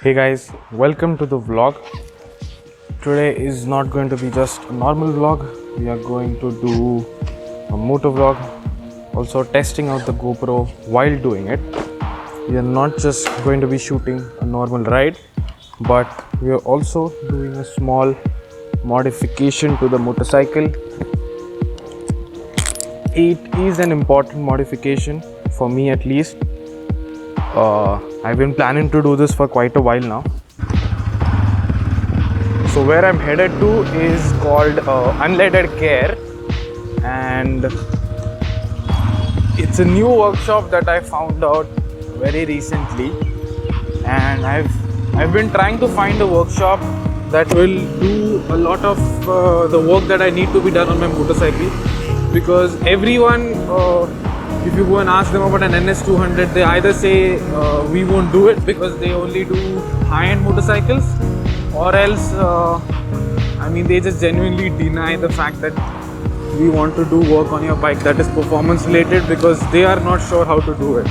Hey guys, welcome to the vlog. Today is not going to be just a normal vlog. We are going to do a motovlog, also testing out the GoPro while doing it. We are not just going to be shooting a normal ride, but we are also doing a small modification to the motorcycle. It is an important modification for me at least. I've been planning to do this for quite a while now. So where I'm headed to is called Unleaded Care, and it's a new workshop that I found out very recently, and I've been trying to find a workshop that will do a lot of the work that I need to be done on my motorcycle, because everyone if you go and ask them about an NS200, they either say we won't do it because they only do high-end motorcycles, or else they just genuinely deny the fact that we want to do work on your bike that is performance related, because they are not sure how to do it.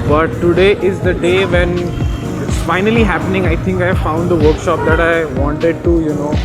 But today is the day when it's finally happening. I think I found the workshop that I wanted to,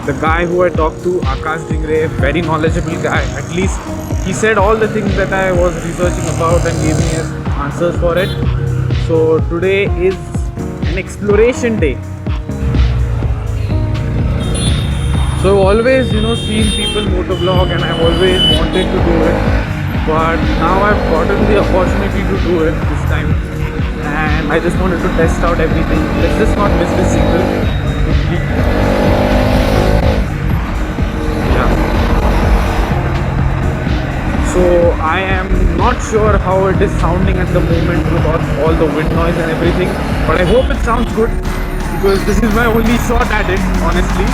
the guy who I talked to, Akash Dingre, very knowledgeable guy. At least he said all the things that I was researching about and gave me his answers for it. So today is an exploration day. So I've always seen people motovlog, and I've always wanted to do it, but now I've gotten the opportunity to do it this time, and I just wanted to test out everything. Let's just not miss this single. So I am not sure how it is sounding at the moment with all the wind noise and everything, but I hope it sounds good, because this is my only shot at it, honestly.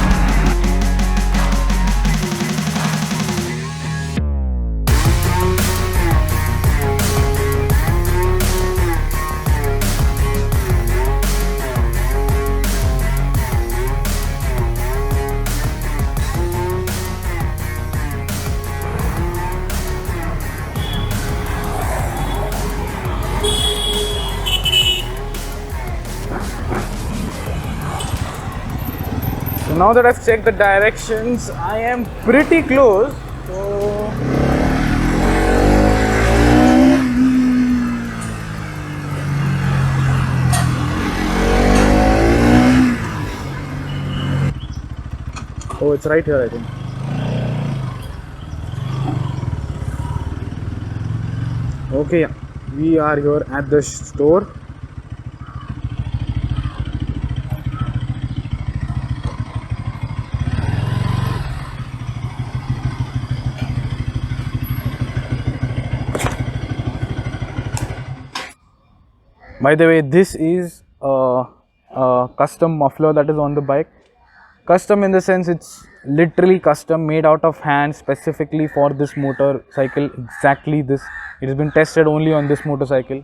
So now that I've checked the directions, I am pretty close. Oh, it's right here, I think. Okay, yeah. We are here at the store. By the way, this is a custom muffler that is on the bike. Custom in the sense it's literally custom, made out of hand specifically for this motorcycle. Exactly this. It has been tested only on this motorcycle.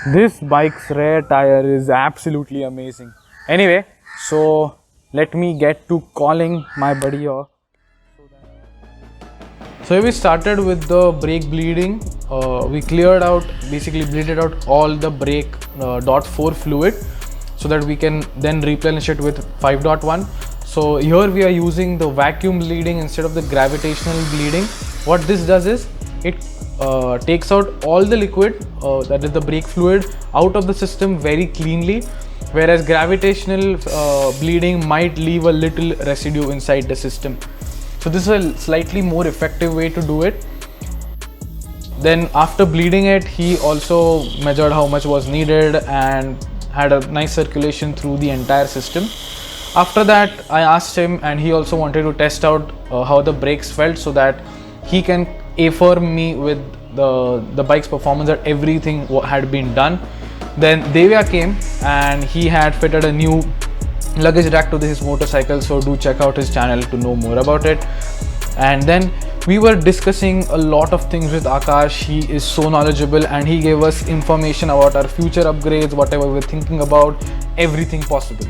This bike's rear tire is absolutely amazing. Anyway, so let me get to calling my buddy off. So we started with the brake bleeding. We cleared out, basically bleeded out all the brake DOT4 fluid, so that we can then replenish it with 5.1. So here we are using the vacuum bleeding instead of the gravitational bleeding. What this does is it takes out all the liquid, that is the brake fluid, out of the system very cleanly, whereas gravitational bleeding might leave a little residue inside the system. So this is a slightly more effective way to do it. Then after bleeding it, he also measured how much was needed and had a nice circulation through the entire system. After that, I asked him, and he also wanted to test out how the brakes felt, so that he can affirm me with the bike's performance that everything had been done. Then Devya came, and he had fitted a new luggage rack to his motorcycle, so do check out his channel to know more about it. And then we were discussing a lot of things with Akash. He is so knowledgeable, and he gave us information about our future upgrades, whatever we're thinking about, everything possible.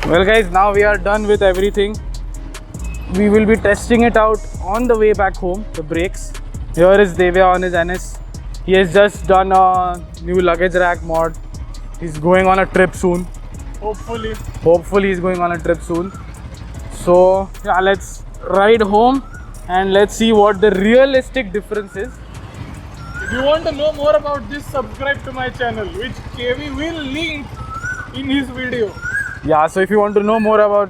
Well guys, now we are done with everything. We will be testing it out on the way back home, the brakes. Here is Devya on his NS. He has just done a new luggage rack mod. He's going on a trip soon. Hopefully he's going on a trip soon. So yeah, let's ride home and let's see what the realistic difference is. If you want to know more about this, subscribe to my channel, which KV will link in his video. Yeah, so if you want to know more about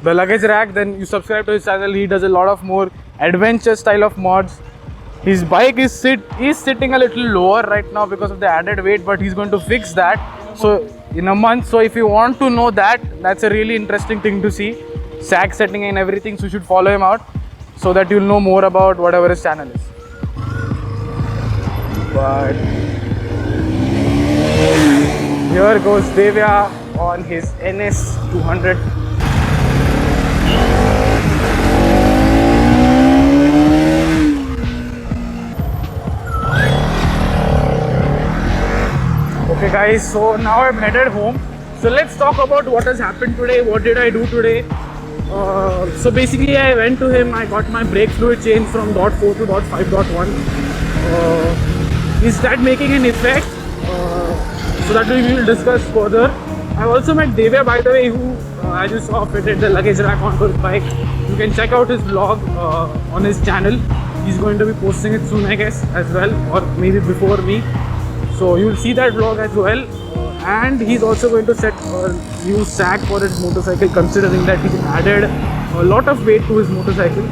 the luggage rack, then you subscribe to his channel. He does a lot of more adventure style of mods. His bike is sitting a little lower right now because of the added weight, but he's going to fix that. So in a month. So if you want to know that, that's a really interesting thing to see. Sag setting and everything. So you should follow him out so that you'll know more about whatever his channel is. But here goes Devya on his NS200. Okay guys, so now I'm headed home. So let's talk about what has happened today. What did I do today? So basically I went to him, I got my brake fluid changed from DOT4 to DOT5.1. Is that making an effect? So that we will discuss further. I also met Devya, by the way, who as you saw fitted the luggage rack onto his bike. You can check out his vlog on his channel. He's going to be posting it soon, I guess, as well, or maybe before me. So you'll see that vlog as well. And he's also going to set a new sag for his motorcycle, considering that he added a lot of weight to his motorcycle.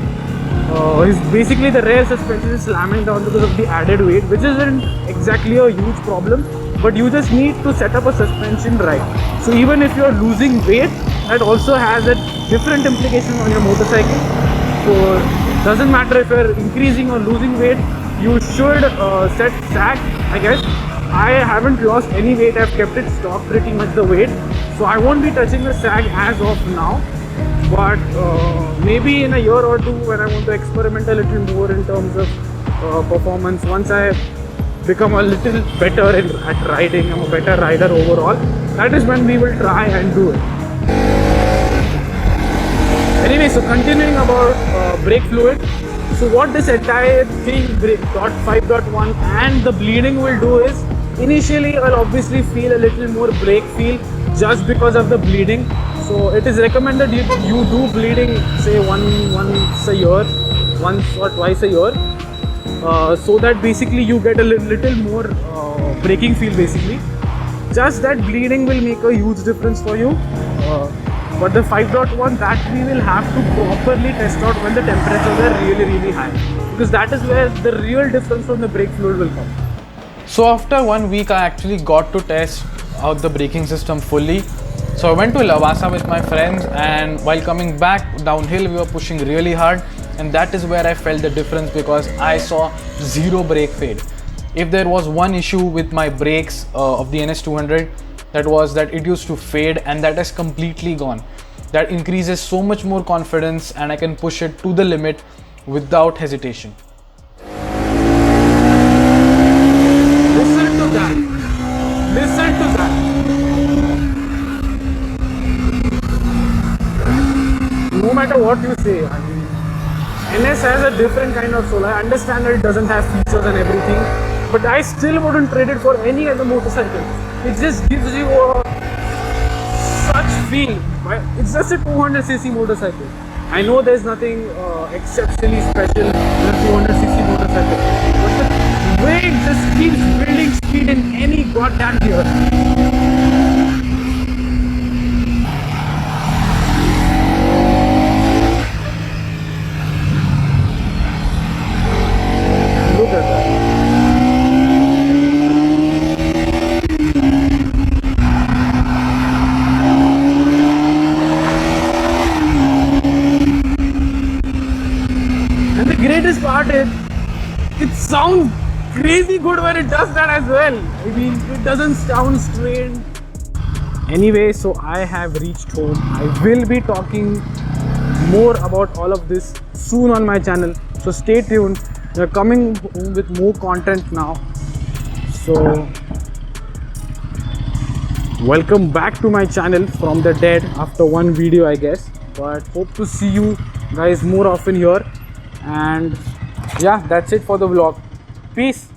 Basically the rear suspension is slamming down because of the added weight, which isn't exactly a huge problem, but you just need to set up a suspension right. So even if you're losing weight, that also has a different implication on your motorcycle. So it doesn't matter if you're increasing or losing weight, you should set sag, I guess. I haven't lost any weight, I've kept it stock pretty much the weight. So I won't be touching the sag as of now. But maybe in a year or two, when I want to experiment a little more in terms of performance, once I become a little better at riding, I'm a better rider overall, that is when we will try and do it. Anyway, so continuing about brake fluid. So what this entire thing, DOT5.1 and the bleeding will do is, initially I'll obviously feel a little more brake feel just because of the bleeding. So it is recommended you do bleeding, say once a year, once or twice a year, so that basically you get a little more braking feel basically. Just that bleeding will make a huge difference for you. But the 5.1, that we will have to properly test out when the temperatures are really high, because that is where the real difference from the brake fluid will come. So after 1 week, I actually got to test out the braking system fully. So I went to Lavasa with my friends, and while coming back downhill, we were pushing really hard, and that is where I felt the difference, because I saw zero brake fade. If there was one issue with my brakes of the NS200, that was that it used to fade, and that has completely gone. That increases so much more confidence, and I can push it to the limit without hesitation. Listen to that. Listen to that. No matter what you say, I mean, NS has a different kind of soul. I understand that it doesn't have features and everything, but I still wouldn't trade it for any other motorcycle. It just gives you a such feel. It's just a 200cc motorcycle. I know there's nothing exceptionally special in a 200cc motorcycle, but the way it just keeps building speed in any goddamn gear. Look at that. And the greatest part is, it sounds crazy good when it does that as well. I mean, it doesn't sound strained. Anyway, so I have reached home. I will be talking more about all of this soon on my channel. So stay tuned. We're coming home with more content now. So welcome back to my channel from the dead after one video, I guess. But hope to see you guys more often here. And yeah, that's it for the vlog. Peace.